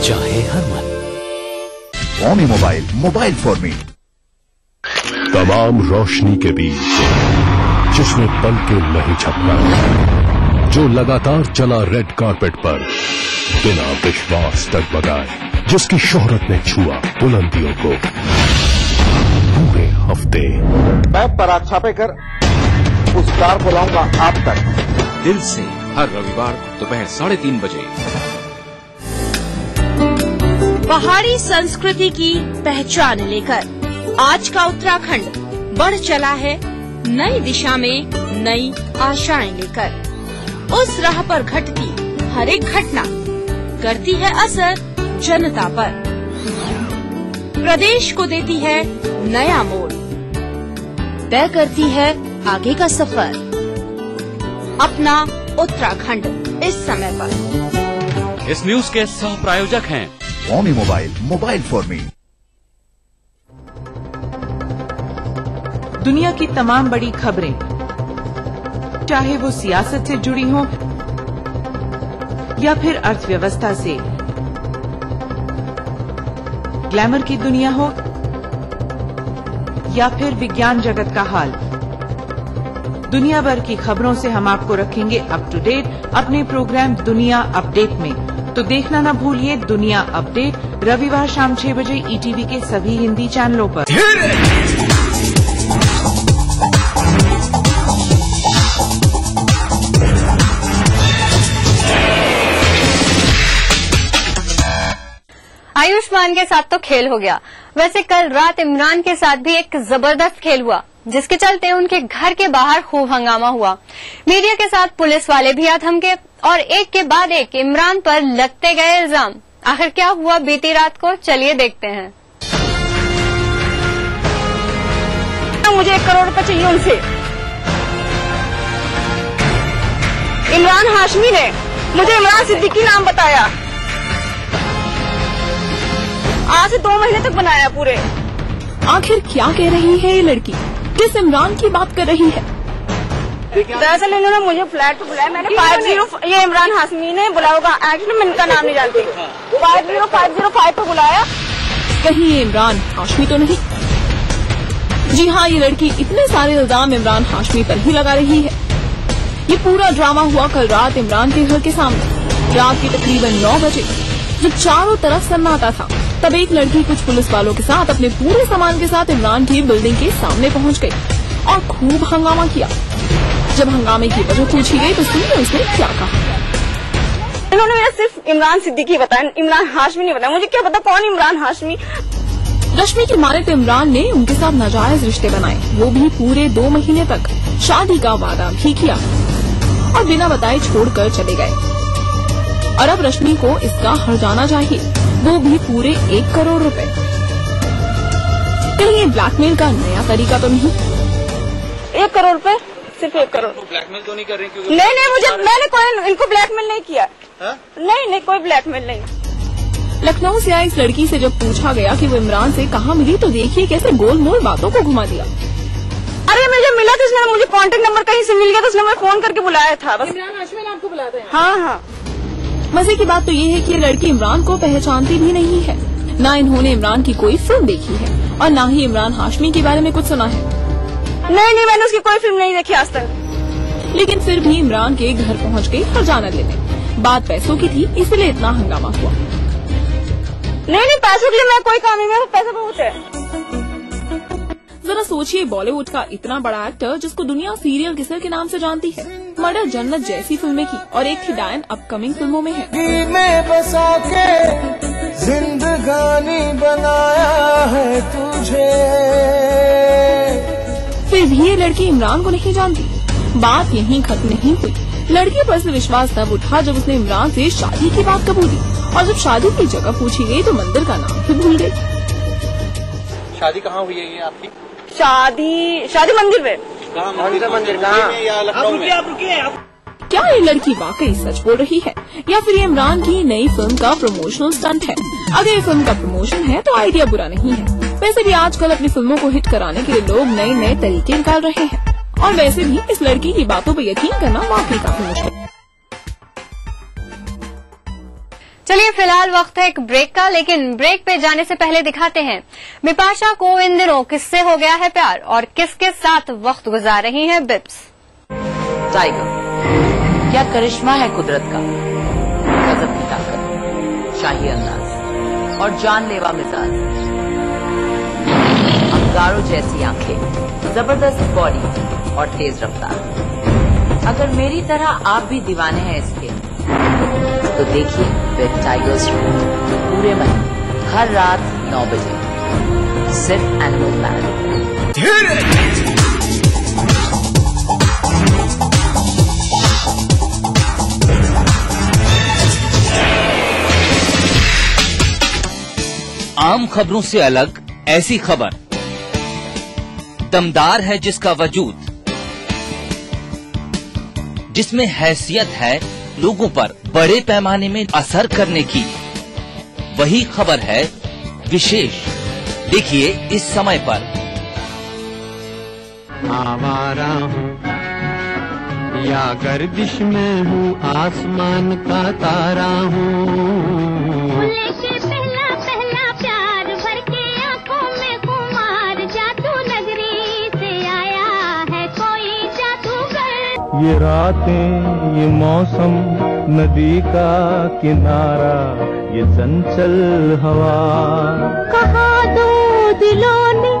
चाहे हर मन। ओमी mobile, mobile for me. तमाम रोशनी के बीच जिसने पलके नहीं झपका, जो लगातार चला रेड कारपेट पर बिना विश्वास डगमगाए, जिसकी शोहरत ने छुआ बुलंदियों को पूरे हफ्ते। मैं पराग छापेकर उस कार को लाऊंगा आप तक। दिल से हर रविवार दोपहर 3:30 बजे। पहाड़ी संस्कृति की पहचान लेकर आज का उत्तराखंड बढ़ चला है नई दिशा में नई आशाएं लेकर। उस राह पर घटती हर एक घटना करती है असर जनता पर, प्रदेश को देती है नया मोड़, तय करती है आगे का सफर। अपना उत्तराखंड इस समय पर। इस न्यूज के सह प्रायोजक हैं ओमी मोबाइल, मोबाइल फॉर मी। दुनिया की तमाम बड़ी खबरें, चाहे वो सियासत से जुड़ी हो या फिर अर्थव्यवस्था से, ग्लैमर की दुनिया हो या फिर विज्ञान जगत का हाल, दुनिया भर की खबरों से हम आपको रखेंगे अप टू डेट अपने प्रोग्राम दुनिया अपडेट में। तो देखना न भूलिए दुनिया अपडेट रविवार शाम 6 बजे ईटीवी के सभी हिंदी चैनलों पर। आयुष्मान के साथ तो खेल हो गया, वैसे कल रात इमरान के साथ भी एक जबरदस्त खेल हुआ, जिसके चलते उनके घर के बाहर खूब हंगामा हुआ। मीडिया के साथ पुलिस वाले भी आ थमके और एक के बाद एक इमरान पर लगते गए इल्जाम। आखिर क्या हुआ बीती रात को, चलिए देखते हैं। मुझे 1 करोड़ रुपए चाहिए उनसे। इमरान हाशमी ने मुझे इमरान सिद्दीकी नाम बताया, आज से 2 महीने तक बनाया पूरे। आखिर क्या कह रही है ये लड़की, किस इमरान की बात कर रही है? दरअसल इन्होंने मुझे फ्लैट पे बुलाया, मैंने 50 ये इमरान हाशमी ने बुलाया होगा, एक्चुअली मैं इनका नाम नहीं जानती। 50505 पे बुलाया। कहीं ये इमरान हाशमी तो नहीं? जी हाँ, ये लड़की इतने सारे इल्जाम इमरान हाशमी पर ही लगा रही है। ये पूरा ड्रामा हुआ कल रात इमरान के घर के सामने, रात के तकरीबन 9 बजे, जब चारों तरफ सन्नाटा था। तब एक लड़की कुछ पुलिस वालों के साथ अपने पूरे सामान के साथ इमरान की बिल्डिंग के सामने पहुंच गई और खूब हंगामा किया। जब हंगामे की वजह पूछी गई तो सुनिए उसने क्या कहा। इन्होंने मुझे सिर्फ इमरान सिद्दीकी बताया, इमरान हाशमी नहीं बताया। मुझे क्या पता कौन इमरान हाशमी। रश्मि के मारे तो इमरान ने उनके साथ नाजायज रिश्ते बनाए, वो भी पूरे 2 महीने तक। शादी का वादा भी किया और बिना बताए छोड़कर चले गए। और अब रश्मि को इसका हर्जाना चाहिए, वो भी पूरे 1 करोड़ रुपए। कहीं ये ब्लैकमेल का नया तरीका तो नहीं? 1 करोड़ रुपए, सिर्फ 1 करोड़। ब्लैकमेल तो नहीं कर रही? नहीं, मैंने कोई इनको ब्लैकमेल नहीं किया। नहीं, कोई ब्लैकमेल नहीं। लखनऊ से आई इस लड़की से जब पूछा गया कि वो इमरान से कहाँ मिली, तो देखिए कैसे गोल मोल बातों को घुमा दिया। अरे मुझे मिला तो उसने मुझे कांटेक्ट नंबर कहीं से मिल गया, तो उसने मुझे फोन करके बुलाया था बस। इमरान हाशमी ने आपको बुलाया था? हाँ। मजे की बात तो ये है कि ये लड़की इमरान को पहचानती भी नहीं है, ना इन्होंने इमरान की कोई फिल्म देखी है और ना ही इमरान हाशमी के बारे में कुछ सुना है। नहीं, मैंने उसकी कोई फिल्म नहीं देखी आज तक। लेकिन फिर भी इमरान के घर पहुंच गई हर्जाना लेने। बात पैसों की थी, इसलिए इतना हंगामा हुआ। नहीं, पैसों के लिए मैं कोई काम नहीं, मेरे पैसा बहुत है। जरा सोचिए, बॉलीवुड का इतना बड़ा एक्टर जिसको दुनिया सीरियल किसर के नाम से जानती है, मर्डर जन्नत जैसी फिल्में की और एक थी डायन अपकमिंग फिल्मों में है। में बसा के जिंदगानी बनाया है तुझे, फिर भी ये लड़की इमरान को नहीं जानती। बात यहीं खत्म नहीं हुई। लड़की पर से विश्वास तब उठा जब उसने इमरान से शादी की बात कबूली, और जब शादी की जगह पूछी गई तो मंदिर का नाम भी भूल गई। शादी कहाँ हुई है ये आपकी? शादी मंदिर में। मंदिर कहाँ? क्या ये लड़की वाकई सच बोल रही है या फिर ये इमरान की नई फिल्म का प्रमोशनल स्टंट है? अगर ये फिल्म का प्रमोशन है तो आइडिया बुरा नहीं है। वैसे भी आजकल अपनी फिल्मों को हिट कराने के लिए लोग नए नए तरीके निकाल रहे हैं, और वैसे भी इस लड़की की बातों पर यकीन करना वाकई काफी मुश्किल। चलिए फिलहाल वक्त है एक ब्रेक का, लेकिन ब्रेक पे जाने से पहले दिखाते हैं बिपाशा को इन दिनों किससे हो गया है प्यार और किसके साथ वक्त गुजार रही हैं बिप्स। टाइगर, क्या करिश्मा है कुदरत का, गजब की ताकत, शाही अंदाज और जानलेवा मिजाज, अंगारों जैसी आंखें, जबरदस्त बॉडी और तेज रफ्तार। अगर मेरी तरह आप भी दीवाने हैं इसके तो देखिए बिग टाइगर्स पूरे महीने हर रात 9 बजे सिर्फ एनिमल प्लानेट। आम खबरों से अलग ऐसी खबर, दमदार है जिसका वजूद, जिसमें हैसियत है लोगों पर बड़े पैमाने में असर करने की, वही खबर है विशेष। देखिए इस समय पर। आवारा हूँ या गर्दिश में हूँ, आसमान का तारा हूँ। ये रातें, ये मौसम, नदी का किनारा, ये चंचल हवा, कहा दो दिलों ने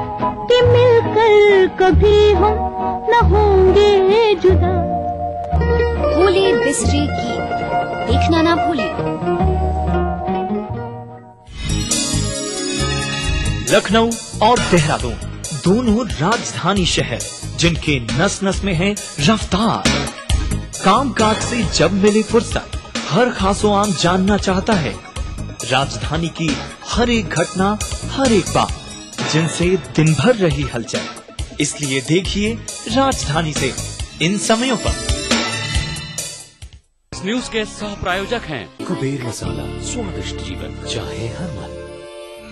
कि मिलकर कभी हम न होंगे जुदा। भूले बिसरे की देखना ना भूले। लखनऊ और देहरादून दोनों राजधानी शहर जिनके नस नस में है रफ्तार। कामकाज से जब मिले फुर्सत, हर खासो आम जानना चाहता है राजधानी की हर एक घटना, हर एक बात, जिनसे दिन भर रही हलचल। इसलिए देखिए राजधानी से इन समयों पर। इस न्यूज के सह प्रायोजक हैं कुबेर मसाला, स्वादिष्ट जीवन चाहे हर मन।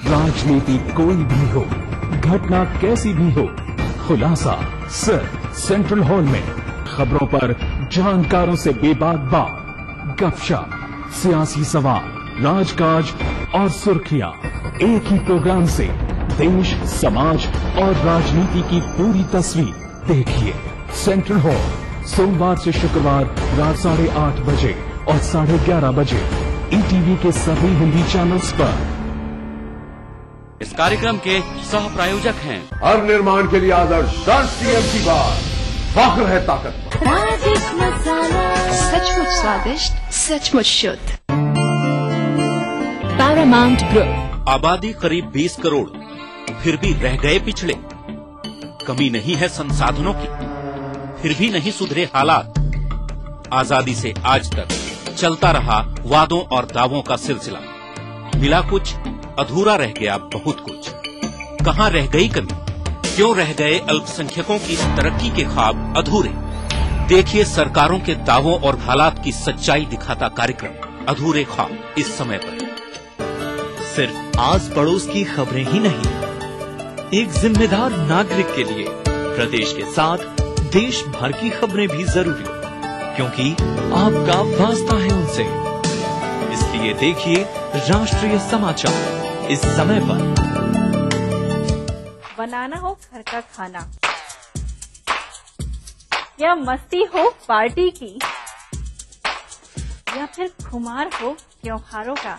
राजनीति कोई भी हो, घटना कैसी भी हो, खुलासा सिर्फ सेंट्रल हॉल में। खबरों पर जानकारों से बेबाक बात, गपशप, सियासी सवाल, राजकाज और सुर्खियां एक ही प्रोग्राम से देश, समाज और राजनीति की पूरी तस्वीर देखिए। सेंट्रल हॉल सोमवार से शुक्रवार रात 8:30 बजे और 11:30 बजे ईटीवी के सभी हिंदी चैनल्स पर। इस कार्यक्रम के सह प्रायोजक हैं हर निर्माण के लिए आदर्श राष्ट्रीय एमसी बार, फख्र है ताकत। राजेश मसाला, सचमुच स्वादिष्ट, सचमुच शुद्ध। Paramount group. आबादी करीब 20 करोड़, फिर भी रह गए पिछड़े। कमी नहीं है संसाधनों की, फिर भी नहीं सुधरे हालात। आजादी से आज तक चलता रहा वादों और दावों का सिलसिला। मिला कुछ, अधूरा रह गया बहुत कुछ। कहाँ रह गई कमी? क्यों रह गए अल्पसंख्यकों की तरक्की के ख्वाब अधूरे? देखिए सरकारों के दावों और हालात की सच्चाई दिखाता कार्यक्रम अधूरे ख्वाब, इस समय पर। सिर्फ आस पड़ोस की खबरें ही नहीं, एक जिम्मेदार नागरिक के लिए प्रदेश के साथ देश भर की खबरें भी जरूरी, क्योंकि आपका वास्ता है उनसे। इसलिए देखिए राष्ट्रीय समाचार इस समय पर। बनाना हो घर का खाना या मस्ती हो पार्टी की, या फिर खुमार हो त्योहारों का,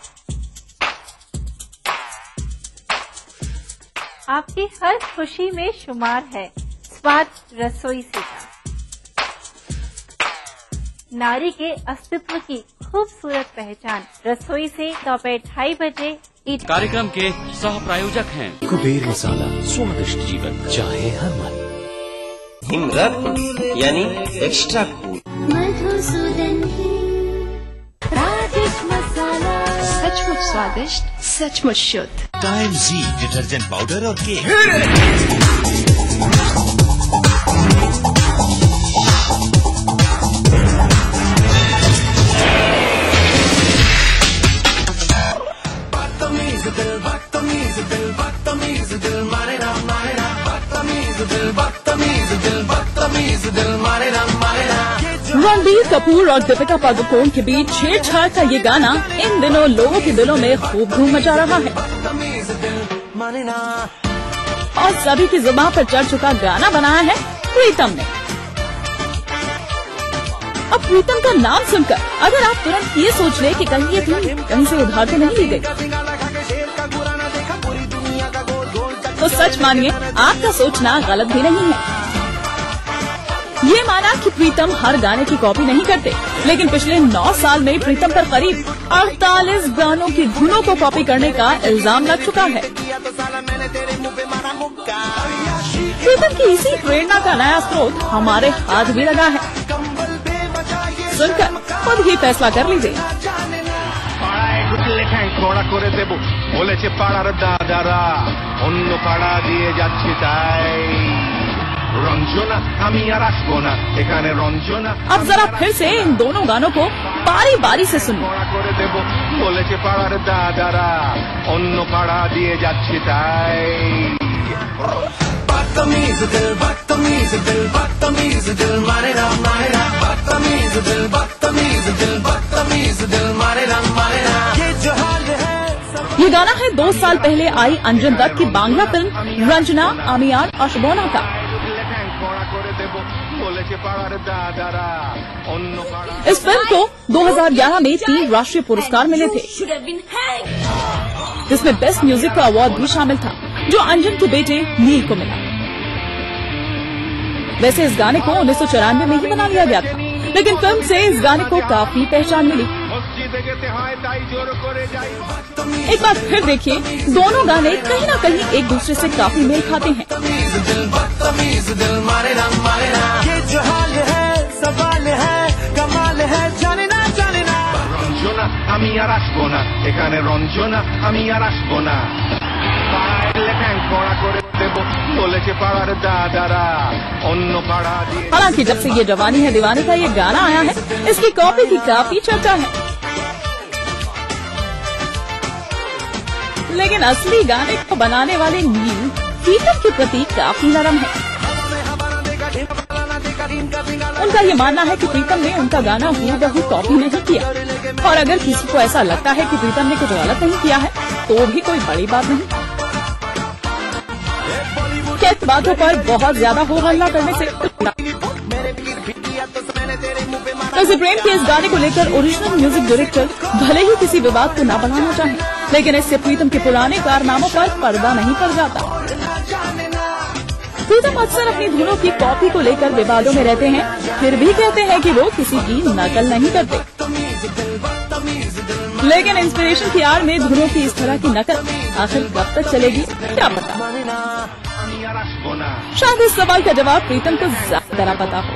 आपकी हर खुशी में शुमार है स्वाद रसोई से का। नारी के अस्तित्व की खूबसूरत पहचान रसोई से दोपहर 2:30 बजे। कार्यक्रम के सह प्रायोजक हैं कुबेर मसाला, स्वादिष्ट जीवन चाहे हर मन। हिमरत्न यानी एक्स्ट्रा कूल। मधुसूदन राजेश मसाला, सचमुच स्वादिष्ट, सचमुच शुद्ध। टाइम जी डिटर्जेंट पाउडर और केक। रणबीर कपूर और दीपिका पादुकोण के बीच छेड़छाड़ का ये गाना इन दिनों लोगों के दिलों में खूब धूम मचा रहा है और सभी की जुबान पर चढ़ चुका गाना बनाया है प्रीतम ने। अब प्रीतम का नाम सुनकर अगर आप तुरंत ये सोच ले कि कहीं ये फिल्म कहीं से उधार तो नहीं ली गई, तो सच मानिए आपका सोचना गलत भी नहीं है। ये माना कि प्रीतम हर गाने की कॉपी नहीं करते, लेकिन पिछले 9 साल में प्रीतम पर करीब 48 गानों की धुनों को कॉपी करने का इल्जाम लग चुका है। प्रीतम की इसी प्रेरणा का नया स्रोत हमारे हाथ भी लगा है। सुनकर खुद ही फैसला कर लीजिए। अब जरा फिर से इन दोनों गानों को बारी बारी से सुनिए। बदतमीज दिल बदतमीज दिल बदतमीज दिल मारे ना बदतमीज दिल बदतमीज दिल बदतमीज दिल मारे ना ये जो हाल है। ये गाना है 2 साल पहले आई अंजन दत्त की बांग्ला फिल्म रंजना आमियान अशबोना का। इस फिल्म को 2011 में 3 राष्ट्रीय पुरस्कार मिले थे, जिसमें बेस्ट म्यूजिक का अवार्ड भी शामिल था, जो अंजन के बेटे नील को मिला। वैसे इस गाने को 1994 में ही बना लिया गया था, लेकिन फिल्म से इस गाने को काफी पहचान मिली। एक बार फिर देखिए, दोनों गाने कहीं न कहीं एक दूसरे से काफी मेल खाते हैं। ये जो हाल है सवाल है कमाल है जाने ना रंजना আমি আর আসবো না এখানে रंजना আমি আর আসবো না हालांकि जब से ये जवानी है दीवानी का ये गाना आया है, इसकी कॉपी की काफी चर्चा है, लेकिन असली गाने को बनाने वाले नील प्रीतम के प्रति काफी नरम है। उनका ये मानना है कि प्रीतम ने उनका गाना हूबहू कॉपी नहीं किया, और अगर किसी को ऐसा लगता है कि प्रीतम ने कुछ गलत नहीं किया है तो भी कोई बड़ी बात नहीं। किस बातों पर बहुत ज्यादा हो हल्ला करने से वैसे प्रेम के इस गाने को लेकर ओरिजिनल म्यूजिक डायरेक्टर भले ही किसी विवाद को न बढ़ाना चाहे, लेकिन इससे प्रीतम के पुराने कारनामों पर पर्दा नहीं पड़ जाता। प्रीतम अक्सर अपनी धुनों की कॉपी को लेकर विवादों में रहते हैं, फिर भी कहते हैं कि वो किसी की नकल नहीं करते। लेकिन इंस्पिरेशन की आड़ में धुनों की इस तरह की नकल आखिर कब तक चलेगी क्या पता। शायद इस सवाल का जवाब प्रीतम को ज्यादा पता हो।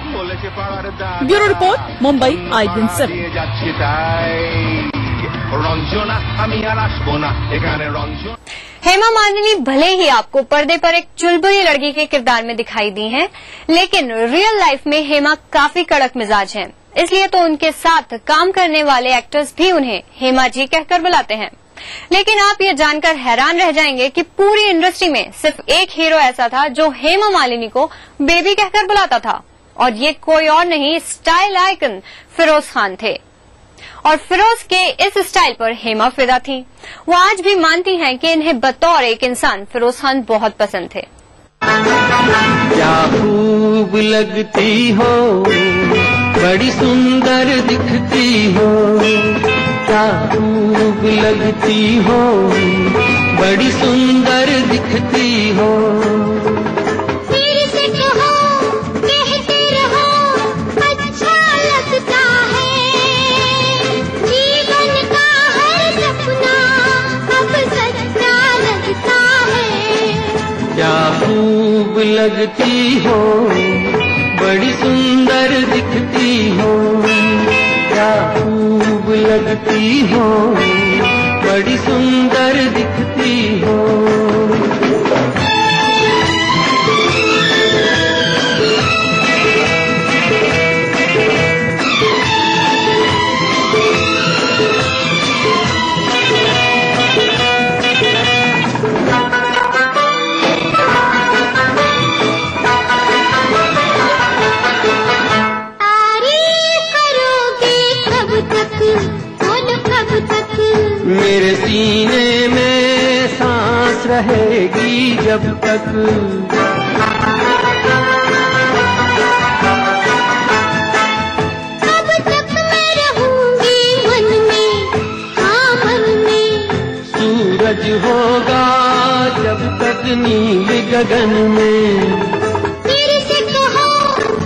Bureau report, Mumbai IDN 7। Hema Malini भले ही आपको पर्दे पर एक चुलबुली लड़की के किरदार में दिखाई दी हैं, लेकिन रियल लाइफ में हेमा काफी कड़क मिजाज हैं। इसलिए तो उनके साथ काम करने वाले एक्टर्स भी उन्हें हेमा जी कहकर बुलाते हैं। लेकिन आप ये जानकर हैरान रह जाएंगे कि पूरी इंडस्ट्री में सिर्फ एक हीरो ऐसा था जो हेमा मालिनी को बेबी कहकर बुलाता था, और ये कोई और नहीं, स्टाइल आइकन फिरोज खान थे। और फिरोज के इस स्टाइल पर हेमा फिदा थी। वो आज भी मानती हैं कि इन्हें बतौर एक इंसान फिरोज खान बहुत पसंद थे। क्या खूब लगती हो, बड़ी सुंदर दिखती हो, क्या खूब लगती हो, बड़ी सुंदर दिखती हो। मेरे से कहो, कहते रहो, अच्छा लगता है, जीवन का हर सपना अब सच्चा लगता है। क्या खूब लगती हो, बड़ी सुंदर दिखती हो, क्या खूब लगती हो, बड़ी सुंदर दिखती हो। तारीफ सीने में सांस रहेगी जब तक, तब तक मैं रहूंगी मन में, हाँ मन में। सूरज होगा जब तक नील गगन में। फिर से कहो,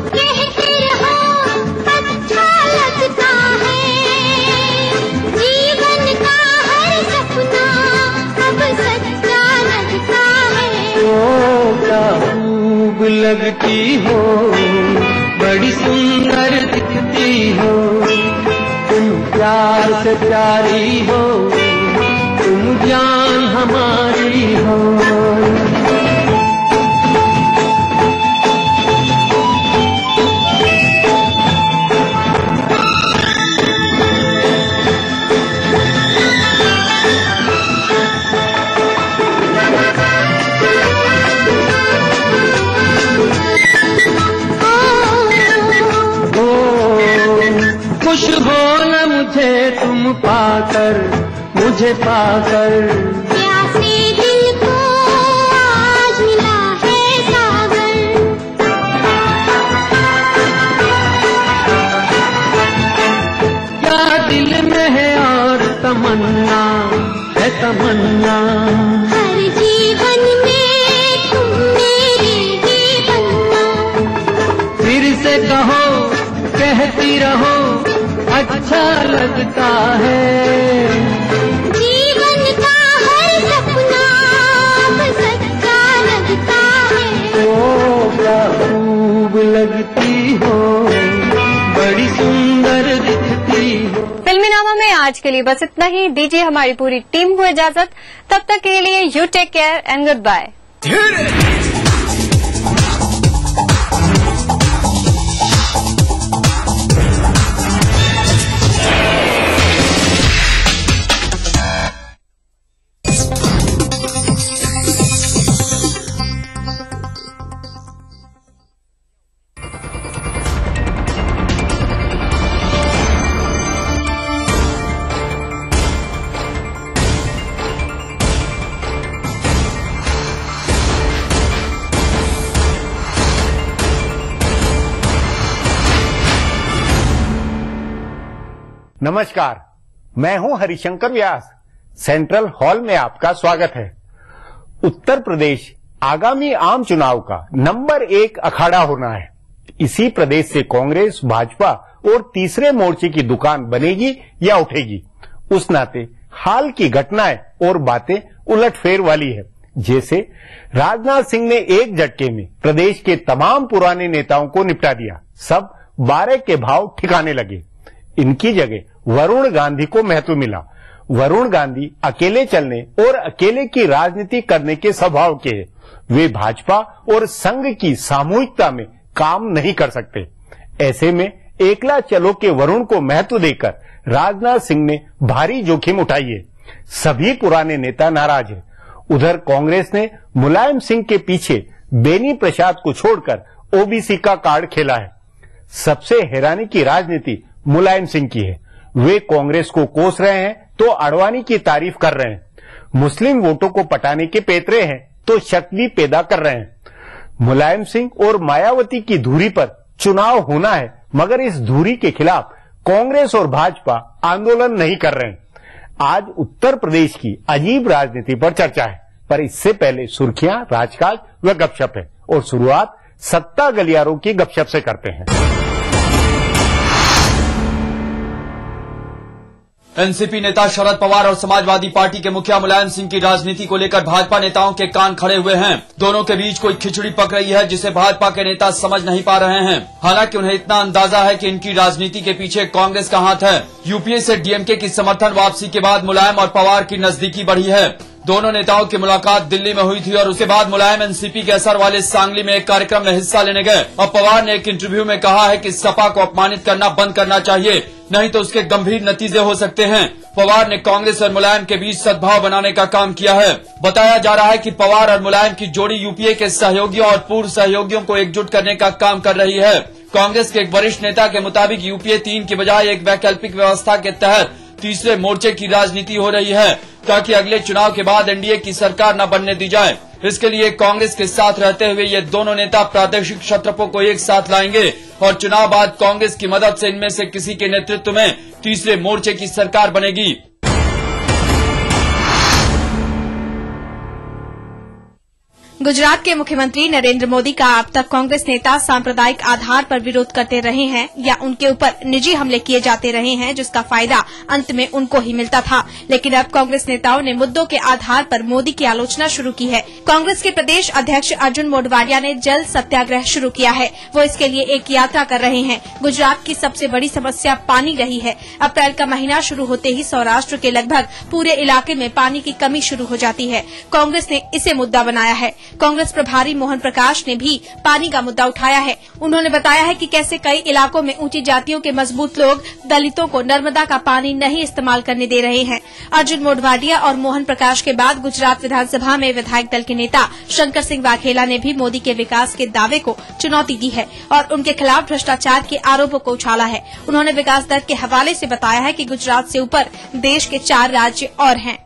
कहते रहो, अच्छा लगता है। जीवन का हर सपना अब सच्चा लगता है। ओ क्या खूब लगती हो, बड़ी सुंदर दिखती हो, तुम प्यार से प्यारी हो, तुम जान हमारी हो। खुश हो न मुझे तुम पाकर, मुझे पाकर। प्यासे दिल को आज मिला है सागर। क्या दिल में है और तमन्ना है तमन्ना। हर जीवन में तुम मेरे ही बनना। फिर से कहो, कहती रहो, अच्छा लगता है। जीवन का हर सपना अब सच्चा लगता है। ओ क्या खूब लगती हो, बड़ी सुंदर दिखती हो। फिल्मीनामा में आज के लिए बस इतना ही। दीजिए हमारी पूरी टीम को इजाजत। तब तक के लिए you take care and good bye. नमस्कार, मैं हूं हरिशंकर व्यास। सेंट्रल हॉल में आपका स्वागत है। उत्तर प्रदेश आगामी आम चुनाव का नंबर 1 अखाड़ा होना है। इसी प्रदेश से कांग्रेस, भाजपा और तीसरे मोर्चे की दुकान बनेगी या उठेगी। उस नाते हाल की घटनाएं और बातें उलटफेर वाली है। जैसे राजनाथ सिंह ने एक झटके में प्रदेश के तमाम पुराने नेताओं को निपटा दिया। सब 12 के भाव ठिकाने लगे। इनकी जगह वरुण गांधी को महत्व मिला। वरुण गांधी अकेले चलने और अकेले की राजनीति करने के स्वभाव के हैं। वे भाजपा और संघ की सामूहिकता में काम नहीं कर सकते। ऐसे में एकला चलो के वरुण को महत्व देकर राजनाथ सिंह ने भारी जोखिम उठाई है। सभी पुराने नेता नाराज हैं। उधर कांग्रेस ने मुलायम सिंह के पीछे बेनी प्रसाद को छोड़कर ओबीसी का कार्ड खेला है। सबसे हैरानी की राजनीति मुलायम सिंह की है। वे कांग्रेस को कोस रहे हैं तो अडवाणी की तारीफ कर रहे हैं। मुस्लिम वोटों को पटाने के पेतरे हैं तो शक भी पैदा कर रहे हैं। मुलायम सिंह और मायावती की धुरी पर चुनाव होना है, मगर इस धुरी के खिलाफ कांग्रेस और भाजपा आंदोलन नहीं कर रहे हैं। आज उत्तर प्रदेश की अजीब राजनीति पर चर्चा है, पर इससे पहले सुर्खियां, राजकाज व गपशप है। और शुरुआत सत्ता गलियारों की गपशप से करते हैं। एनसीपी नेता शरद पवार और समाजवादी पार्टी के मुखिया मुलायम सिंह की राजनीति को लेकर भाजपा नेताओं के कान खड़े हुए हैं। दोनों के बीच कोई खिचड़ी पक रही है जिसे भाजपा के नेता समझ नहीं पा रहे हैं। हालांकि उन्हें इतना अंदाजा है कि इनकी राजनीति के पीछे कांग्रेस का हाथ है। यूपीए से डीएमके की समर्थन वापसी के बाद मुलायम और पवार की नजदीकी बढ़ी है। दोनों नेताओं की मुलाकात दिल्ली में हुई थी और उसके बाद मुलायम एनसीपी के असर वाले सांगली में एक कार्यक्रम में हिस्सा लेने गए और पवार ने एक इंटरव्यू में कहा है कि सपा को अपमानित करना बंद करना चाहिए, नहीं तो उसके गंभीर नतीजे हो सकते हैं। पवार ने कांग्रेस और मुलायम के बीच सद्भाव बनाने का काम किया है। बताया जा रहा है कि पवार और मुलायम की जोड़ी यूपीए के सहयोगियों और पूर्व सहयोगियों को एकजुट करने का काम कर रही है। कांग्रेस के एक वरिष्ठ नेता के मुताबिक यूपीए 3 की बजाय एक वैकल्पिक व्यवस्था के तहत तीसरे मोर्चे की राजनीति हो रही है ताकि अगले चुनाव के बाद एनडीए की सरकार न बनने दी जाए। इसके लिए कांग्रेस के साथ रहते हुए ये दोनों नेता प्रादेशिक क्षत्रपों को एक साथ लाएंगे और चुनाव बाद कांग्रेस की मदद से इनमें से किसी के नेतृत्व में तीसरे मोर्चे की सरकार बनेगी। गुजरात के मुख्यमंत्री नरेंद्र मोदी का अब तक कांग्रेस नेता सांप्रदायिक आधार पर विरोध करते रहे हैं या उनके ऊपर निजी हमले किए जाते रहे हैं, जिसका फायदा अंत में उनको ही मिलता था। लेकिन अब कांग्रेस नेताओं ने मुद्दों के आधार पर मोदी की आलोचना शुरू की है। कांग्रेस के प्रदेश अध्यक्ष अर्जुन मोढवाडिया ने जल सत्याग्रह शुरू किया है। वो इसके लिए एक यात्रा कर रहे हैं। गुजरात की सबसे बड़ी समस्या पानी रही है। अप्रैल का महीना शुरू होते ही सौराष्ट्र के लगभग पूरे इलाके में पानी की कमी शुरू हो जाती है। कांग्रेस ने इसे मुद्दा बनाया है। कांग्रेस प्रभारी मोहन प्रकाश ने भी पानी का मुद्दा उठाया है। उन्होंने बताया है कि कैसे कई इलाकों में ऊंची जातियों के मजबूत लोग दलितों को नर्मदा का पानी नहीं इस्तेमाल करने दे रहे हैं। अर्जुन मोढवाडिया और मोहन प्रकाश के बाद गुजरात विधानसभा में विधायक दल के नेता शंकर सिंह वाघेला ने भी मोदी के विकास के दावे को चुनौती दी है और उनके खिलाफ भ्रष्टाचार के आरोपों को उछाला है। उन्होंने विकास दर के हवाले से बताया है कि गुजरात से ऊपर देश के 4 राज्य और हैं।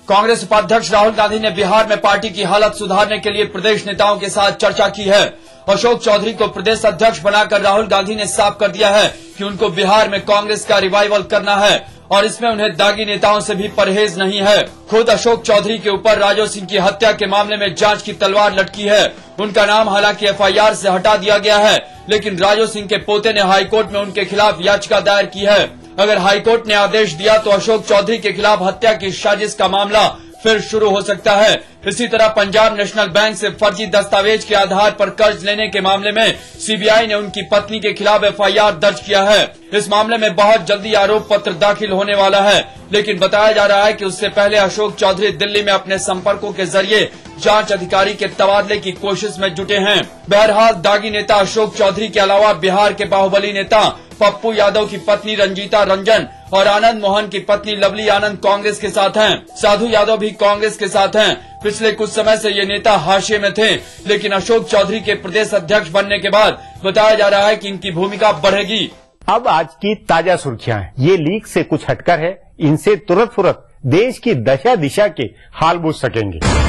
कांग्रेस उपाध्यक्ष राहुल गांधी ने बिहार में पार्टी की हालत सुधारने के लिए प्रदेश नेताओं के साथ चर्चा की है। अशोक चौधरी को प्रदेश अध्यक्ष बनाकर राहुल गांधी ने साफ कर दिया है कि उनको बिहार में कांग्रेस का रिवाइवल करना है और इसमें उन्हें दागी नेताओं से भी परहेज नहीं है। खुद अशोक चौधरी के ऊपर राजो सिंह की हत्या के मामले में जांच की तलवार लटकी है। उनका नाम हालांकि एफआईआर से हटा दिया गया है, लेकिन राजो सिंह के पोते ने हाईकोर्ट में उनके खिलाफ याचिका दायर की है। अगर हाईकोर्ट ने आदेश दिया तो अशोक चौधरी के खिलाफ हत्या की साजिश का मामला फिर शुरू हो सकता है। इसी तरह पंजाब नेशनल बैंक से फर्जी दस्तावेज के आधार पर कर्ज लेने के मामले में सीबीआई ने उनकी पत्नी के खिलाफ एफआईआर दर्ज किया है। इस मामले में बहुत जल्दी आरोप पत्र दाखिल होने वाला है, लेकिन बताया जा रहा है कि उससे पहले अशोक चौधरी दिल्ली में अपने संपर्कों के जरिए जांच अधिकारी के तबादले की कोशिश में जुटे हैं। बहरहाल दागी नेता अशोक चौधरी के अलावा बिहार के बाहुबली नेता पप्पू यादव की पत्नी रंजीता रंजन और आनंद मोहन की पत्नी लवली आनंद कांग्रेस के साथ हैं। साधु यादव भी कांग्रेस के साथ हैं। पिछले कुछ समय से ये नेता हाशिए में थे, लेकिन अशोक चौधरी के प्रदेश अध्यक्ष बनने के बाद बताया जा रहा है कि इनकी भूमिका बढ़ेगी। अब आज की ताजा सुर्खियां हैं। ये लीक से कुछ हटकर है। इनसे तुरंत देश की दशा दिशा के हाल बूझ सकेंगे।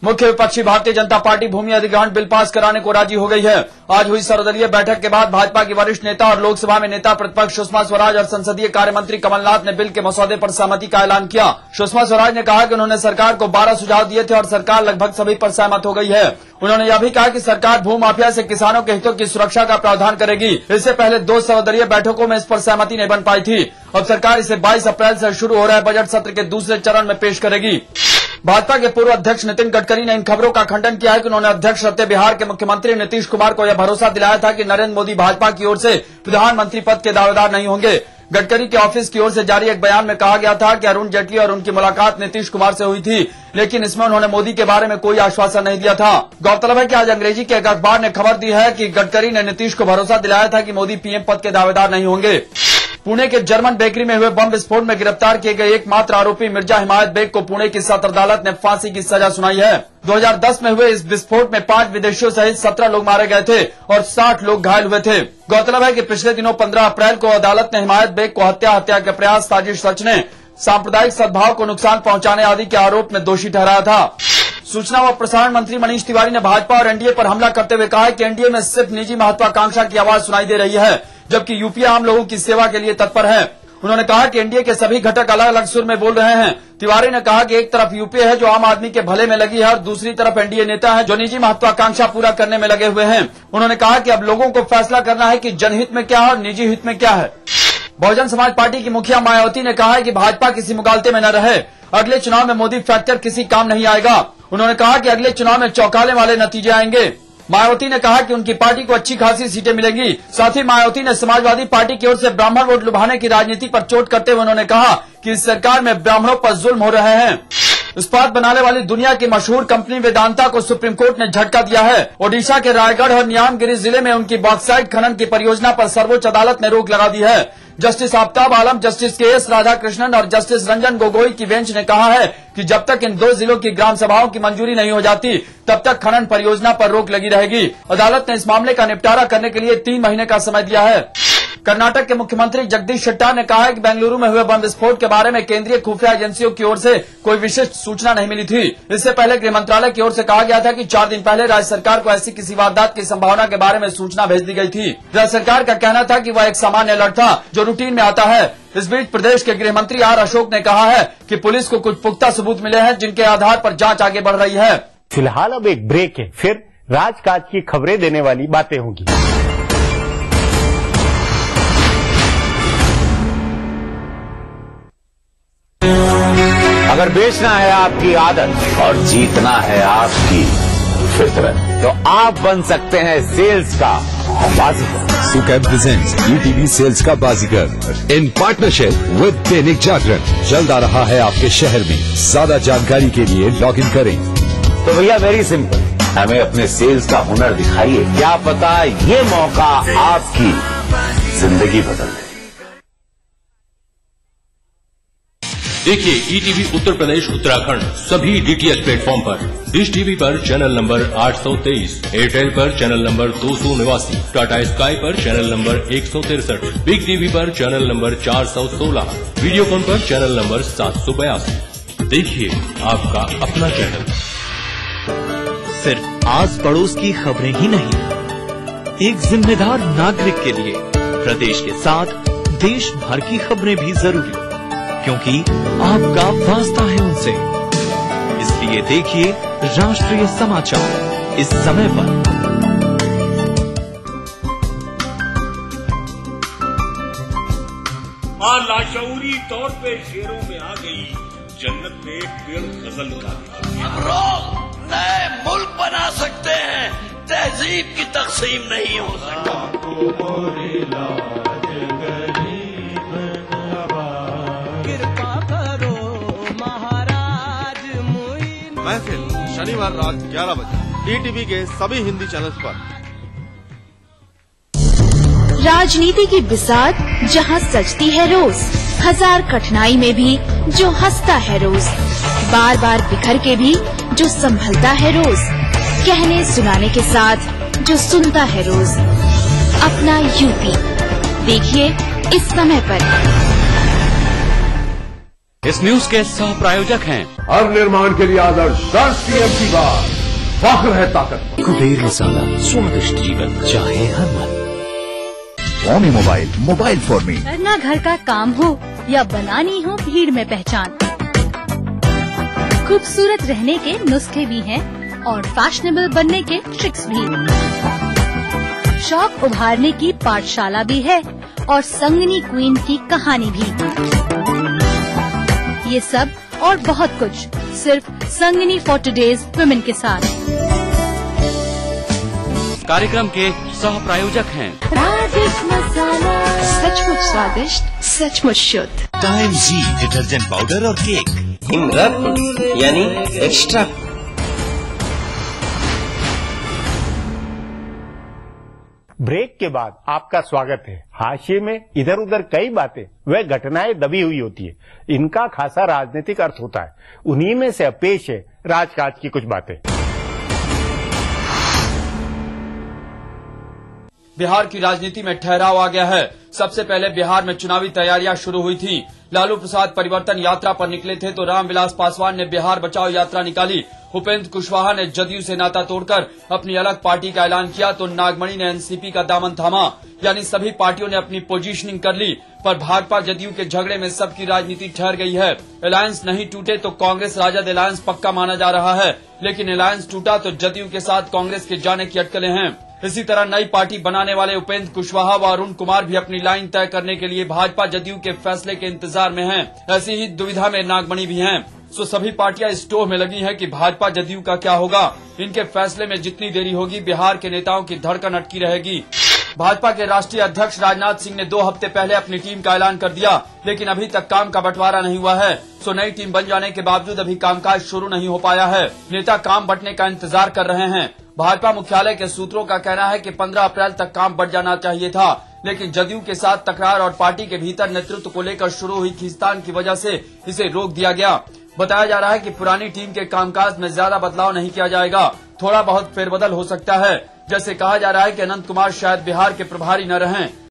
मुख्य विपक्षी भारतीय जनता पार्टी भूमि अधिग्रहण बिल पास कराने को राजी हो गई है। आज हुई सर्वदलीय बैठक के बाद भाजपा की वरिष्ठ नेता और लोकसभा में नेता प्रतिपक्ष सुषमा स्वराज और संसदीय कार्य मंत्री कमलनाथ ने बिल के मसौदे पर सहमति का ऐलान किया। सुषमा स्वराज ने कहा कि उन्होंने सरकार को 12 सुझाव दिए थे और सरकार लगभग सभी पर सहमत हो गई है। उन्होंने यह भी कहा कि सरकार भूमाफिया से किसानों के हितों की सुरक्षा का प्रावधान करेगी। इससे पहले 2 सर्वदलीय बैठकों में इस पर सहमति नहीं बन पाई थी। अब सरकार इसे 22 अप्रैल से शुरू हो रहे बजट सत्र के दूसरे चरण में पेश करेगी। भाजपा के पूर्व अध्यक्ष नितिन गडकरी ने इन खबरों का खंडन किया है कि उन्होंने अध्यक्ष रहते बिहार के मुख्यमंत्री नीतीश कुमार को यह भरोसा दिलाया था कि नरेंद्र मोदी भाजपा की ओर से प्रधानमंत्री पद के दावेदार नहीं होंगे। गडकरी के ऑफिस की ओर से जारी एक बयान में कहा गया था कि अरुण जेटली और उनकी मुलाकात नीतीश कुमार से हुई थी, लेकिन इसमें उन्होंने मोदी के बारे में कोई आश्वासन नहीं दिया था। गौरतलब है कि आज अंग्रेजी के एक अखबार ने खबर दी है कि गडकरी ने नीतीश को भरोसा दिलाया था कि मोदी पीएम पद के दावेदार नहीं होंगे। पुणे के जर्मन बेकरी में हुए बम विस्फोट में गिरफ्तार किए गए एकमात्र आरोपी मिर्जा हिमायत बेग को पुणे की सत्र अदालत ने फांसी की सजा सुनाई है। 2010 में हुए इस विस्फोट में 5 विदेशियों सहित 17 लोग मारे गए थे और 60 लोग घायल हुए थे। गौरतलब है कि पिछले दिनों 15 अप्रैल को अदालत ने हिमायत बेग को हत्या के प्रयास, साजिश रचने, सांप्रदायिक सद्भाव को नुकसान पहुंचाने आदि के आरोप में दोषी ठहराया था। सूचना व प्रसारण मंत्री मनीष तिवारी ने भाजपा और एनडीए पर हमला करते हुए कहा है कि एनडीए में सिर्फ निजी महत्वाकांक्षा की आवाज सुनाई दे रही है, जबकि यूपीए आम लोगों की सेवा के लिए तत्पर है। उन्होंने कहा कि एनडीए के सभी घटक अलग अलग सुर में बोल रहे हैं। तिवारी ने कहा कि एक तरफ यूपीए है जो आम आदमी के भले में लगी है और दूसरी तरफ एनडीए नेता है जो निजी महत्वाकांक्षा पूरा करने में लगे हुए हैं। उन्होंने कहा कि अब लोगों को फैसला करना है कि जनहित में क्या है और निजी हित में क्या है। बहुजन समाज पार्टी की मुखिया मायावती ने कहा है कि भाजपा किसी मुगालते में न रहे। अगले चुनाव में मोदी फैक्टर किसी काम नहीं आएगा। उन्होंने कहा कि अगले चुनाव में चौंकाने वाले नतीजे आएंगे। मायावती ने कहा कि उनकी पार्टी को अच्छी खासी सीटें मिलेंगी। साथ ही मायावती ने समाजवादी पार्टी की ओर से ब्राह्मण वोट लुभाने की राजनीति पर चोट करते हुए उन्होंने कहा कि इस सरकार में ब्राह्मणों पर जुल्म हो रहे हैं। इस्पात बनाने वाली दुनिया की मशहूर कंपनी वेदांता को सुप्रीम कोर्ट ने झटका दिया है। ओडिशा के रायगढ़ और नियामगिरी जिले में उनकी बॉक्साइट खनन की परियोजना पर सर्वोच्च अदालत ने रोक लगा दी है। जस्टिस आफ्ताब आलम, जस्टिस के.एस. राधाकृष्णन और जस्टिस रंजन गोगोई की बेंच ने कहा है कि जब तक इन 2 जिलों की ग्राम सभाओं की मंजूरी नहीं हो जाती तब तक खनन परियोजना पर रोक लगी रहेगी। अदालत ने इस मामले का निपटारा करने के लिए 3 महीने का समय दिया है। कर्नाटक के मुख्यमंत्री जगदीश शेट्टार ने कहा है कि बेंगलुरु में हुए बम विस्फोट के बारे में केंद्रीय खुफिया एजेंसियों की ओर से कोई विशिष्ट सूचना नहीं मिली थी। इससे पहले गृह मंत्रालय की ओर से कहा गया था कि 4 दिन पहले राज्य सरकार को ऐसी किसी वारदात की संभावना के बारे में सूचना भेज दी गई थी। राज्य सरकार का कहना था कि वह एक सामान्य अलर्ट था जो रूटीन में आता है। इस बीच प्रदेश के गृह मंत्री आर अशोक ने कहा है कि पुलिस को कुछ पुख्ता सबूत मिले हैं जिनके आधार पर जांच आगे बढ़ रही है। फिलहाल अब एक ब्रेक है, फिर राजकाज की खबरें देने वाली बातें होंगी। अगर बेचना है आपकी आदत और जीतना है आपकी फितरत तो आप बन सकते हैं सेल्स का बाजीगर। सुकैब प्रेजेंट्स ईटीवी सेल्स का बाजीगर in partnership with Dainik Jagran जल्द आ रहा है आपके शहर में। ज्यादा जानकारी के लिए लॉग इन करें। तो भैया वेरी सिंपल, हमें अपने सेल्स का हुनर दिखाइए, क्या पता ये मौका आपकी जिंदगी बदल दे। देखिए ईटीवी उत्तर प्रदेश उत्तराखंड सभी डीटीएच प्लेटफॉर्म पर, डिश टीवी पर चैनल नंबर 823, एयरटेल पर चैनल नंबर 289, टाटा स्काई पर चैनल नंबर 163, बिग टीवी पर चैनल नंबर 416, वीडियोकॉन पर चैनल नंबर 782। देखिए आपका अपना चैनल। सिर्फ आस पड़ोस की खबरें ही नहीं, एक जिम्मेदार नागरिक के लिए प्रदेश के साथ देश भर की खबरें भी जरूरी, क्योंकि आपका वास्ता है उनसे। इसलिए देखिए राष्ट्रीय समाचार इस समय पर। मां लाशऊरी तौर पे शेरों में आ गई, जन्नत में एक पेड़ गजल गा दी। हम लोग नए मुल्क बना सकते हैं, तहजीब की तकसीम नहीं हो सकता। महफिल शनिवार रात 11 बजे ईटीवी के सभी हिंदी चैनल्स पर। राजनीति की बिसात जहां सजती है रोज, हजार कठिनाई में भी जो हंसता है रोज, बार बार बिखर के भी जो संभलता है रोज, कहने सुनाने के साथ जो सुनता है रोज। अपना यूपी देखिए इस समय पर। इस न्यूज के सह प्रायोजक हैं हर निर्माण के लिए आदर्श राष्ट्रीय एमसी बार, फख्र है ताकत। कुबेर मसाला, स्वादिष्ट जीवन चाहे हर मन। ओमी मोबाइल, मोबाइल फॉर मी। करना घर का काम हो या बनानी हो भीड़ में पहचान, खूबसूरत रहने के नुस्खे भी हैं और फैशनेबल बनने के ट्रिक्स भी। शौक उभारने की पाठशाला भी है और संगनी क्वीन की कहानी भी। ये सब और बहुत कुछ सिर्फ संगनी फॉर टुडेज वुमेन के साथ। कार्यक्रम के सह प्रायोजक हैं राजेश मसाला, सचमुच स्वादिष्ट, सचमुच शुद्ध। टाइम जी डिटर्जेंट पाउडर और केक, हिमरत यानी एक्स्ट्रा। ब्रेक के बाद आपका स्वागत है। हाशिए में इधर उधर कई बातें व घटनाएं दबी हुई होती है, इनका खासा राजनीतिक अर्थ होता है। उन्हीं में से पेश है राजकाज की कुछ बातें। बिहार की राजनीति में ठहराव आ गया है। सबसे पहले बिहार में चुनावी तैयारियां शुरू हुई थी। लालू प्रसाद परिवर्तन यात्रा पर निकले थे तो रामविलास पासवान ने बिहार बचाओ यात्रा निकाली। उपेंद्र कुशवाहा ने जदयू से नाता तोड़कर अपनी अलग पार्टी का ऐलान किया तो नागमणि ने एनसीपी का दामन थामा। यानी सभी पार्टियों ने अपनी पोजीशनिंग कर ली, पर भाजपा जदयू के झगड़े में सबकी राजनीति ठहर गई है। अलायंस नहीं टूटे तो कांग्रेस राजद अलायंस पक्का माना जा रहा है, लेकिन अलायंस टूटा तो जदयू के साथ कांग्रेस के जाने की अटकलें हैं। इसी तरह नई पार्टी बनाने वाले उपेंद्र कुशवाहा व अरुण कुमार भी अपनी लाइन तय करने के लिए भाजपा जदयू के फैसले के इंतजार में हैं। ऐसी ही दुविधा में नागमणि भी हैं। सो सभी पार्टियां इस टोह में लगी हैं कि भाजपा जदयू का क्या होगा। इनके फैसले में जितनी देरी होगी बिहार के नेताओं की धड़कन अटकी रहेगी। भाजपा के राष्ट्रीय अध्यक्ष राजनाथ सिंह ने 2 हफ्ते पहले अपनी टीम का ऐलान कर दिया, लेकिन अभी तक काम का बंटवारा नहीं हुआ है। सो नई टीम बन जाने के बावजूद अभी कामकाज शुरू नहीं हो पाया है। नेता काम बंटने का इंतजार कर रहे हैं। भाजपा मुख्यालय के सूत्रों का कहना है कि 15 अप्रैल तक काम बढ़ जाना चाहिए था, लेकिन जदयू के साथ तकरार और पार्टी के भीतर नेतृत्व को लेकर शुरू हुई खींचतान की वजह से इसे रोक दिया गया। बताया जा रहा है कि पुरानी टीम के कामकाज में ज्यादा बदलाव नहीं किया जाएगा, थोड़ा बहुत फेरबदल हो सकता है। जैसे कहा जा रहा है कि अनंत कुमार शायद बिहार के प्रभारी न रहें।